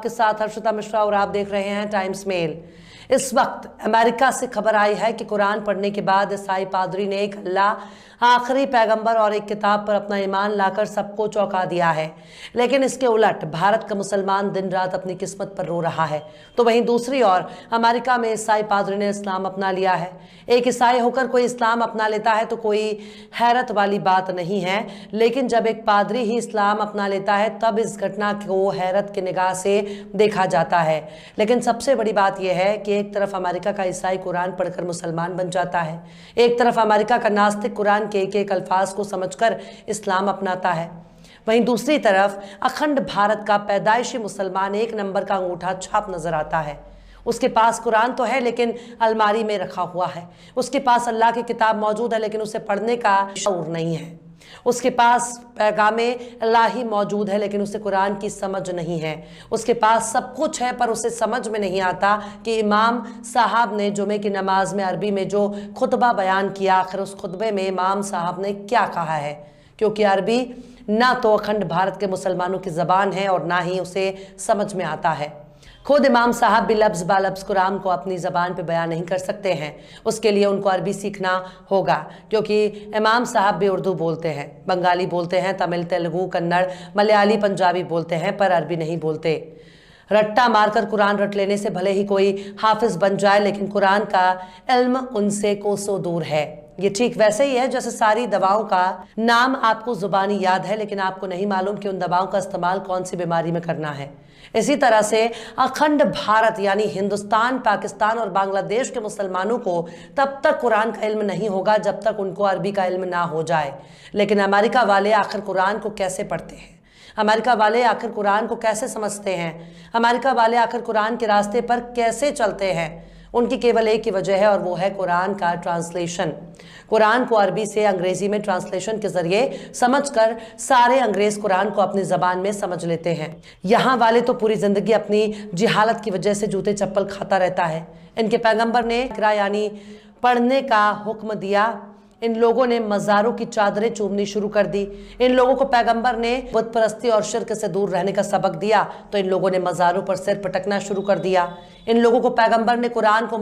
के साथ हर्षिता मिश्रा और आप देख रहे हैं टाइम्स मेल। इस वक्त अमेरिका से खबर आई है कि कुरान पढ़ने के बाद ईसाई पादरी ने एक अल्लाह, आखिरी पैगंबर और एक किताब पर अपना ईमान लाकर सबको चौंका दिया है। लेकिन इसके उलट भारत का मुसलमान दिन रात अपनी किस्मत पर रो रहा है। तो वहीं दूसरी ओर अमेरिका में ईसाई पादरी ने इस्लाम अपना लिया है। एक ईसाई होकर कोई इस्लाम अपना लेता है तो कोई हैरत वाली बात नहीं है, लेकिन जब एक पादरी ही इस्लाम अपना लेता है तब इस घटना को हैरत की निगाह से देखा जाता है। लेकिन सबसे बड़ी बात यह है कि एक तरफ अमेरिका का ईसाई कुरान पढ़कर मुसलमान बन जाता है, एक तरफ अमेरिका का नास्तिक कुरान के एक अल्फाज को समझकर इस्लाम अपनाता है। वहीं दूसरी तरफ अखंड भारत का पैदाइशी मुसलमान एक नंबर का अंगूठा छाप नजर आता है। उसके पास कुरान तो है लेकिन अलमारी में रखा हुआ है। उसके पास अल्लाह की किताब मौजूद है लेकिन उसे पढ़ने का शऊर नहीं है। उसके पास पैगामे इलाही मौजूद है लेकिन उसे कुरान की समझ नहीं है। उसके पास सब कुछ है पर उसे समझ में नहीं आता कि इमाम साहब ने जुमे की नमाज में अरबी में जो खुतबा बयान किया, आखिर उस खुतबे में इमाम साहब ने क्या कहा है, क्योंकि अरबी ना तो अखंड भारत के मुसलमानों की ज़बान है और ना ही उसे समझ में आता है। खुद इमाम साहब भी लफ्ज़ बालफ्ज़ कुरान को अपनी ज़बान पे बयान नहीं कर सकते हैं। उसके लिए उनको अरबी सीखना होगा, क्योंकि इमाम साहब भी उर्दू बोलते हैं, बंगाली बोलते हैं, तमिल, तेलुगु, कन्नड़, मलयाली, पंजाबी बोलते हैं पर अरबी नहीं बोलते। रट्टा मारकर कुरान रट लेने से भले ही कोई हाफिज बन जाए लेकिन कुरान का इल्म उनसे कोसों दूर है। ये ठीक वैसे ही है जैसे सारी दवाओं का नाम आपको जुबानी याद है लेकिन आपको नहीं मालूम कि उन दवाओं का इस्तेमाल कौन सी बीमारी में करना है। इसी तरह से अखंड भारत यानी हिंदुस्तान, पाकिस्तान और बांग्लादेश के मुसलमानों को तब तक कुरान का इल्म नहीं होगा जब तक उनको अरबी का इल्म ना हो जाए। लेकिन अमेरिका वाले आखिर कुरान को कैसे पढ़ते हैं? अमेरिका वाले आखिर कुरान को कैसे समझते हैं? अमेरिका वाले आखिर कुरान के रास्ते पर कैसे चलते हैं? उनकी केवल एक ही वजह है और वो है कुरान का ट्रांसलेशन। कुरान को अरबी से अंग्रेजी में ट्रांसलेशन के जरिए समझकर सारे अंग्रेज कुरान को अपनी जबान में समझ लेते हैं। यहाँ वाले तो पूरी जिंदगी अपनी जिहालत की वजह से जूते चप्पल खाता रहता है। इनके पैगंबर ने इकरा यानी पढ़ने का हुक्म दिया, इन लोगों ने मज़ारों की चादरें चूमनी शुरू कर दी। इन लोगों को पैगंबर ने बुत परस्ती और शिर्क से दूर रहने का सबक दिया तो इन लोगों ने मज़ारों पर सिर पटकना शुरू कर दिया। इन लोगों को पैगंबर ने कुरान को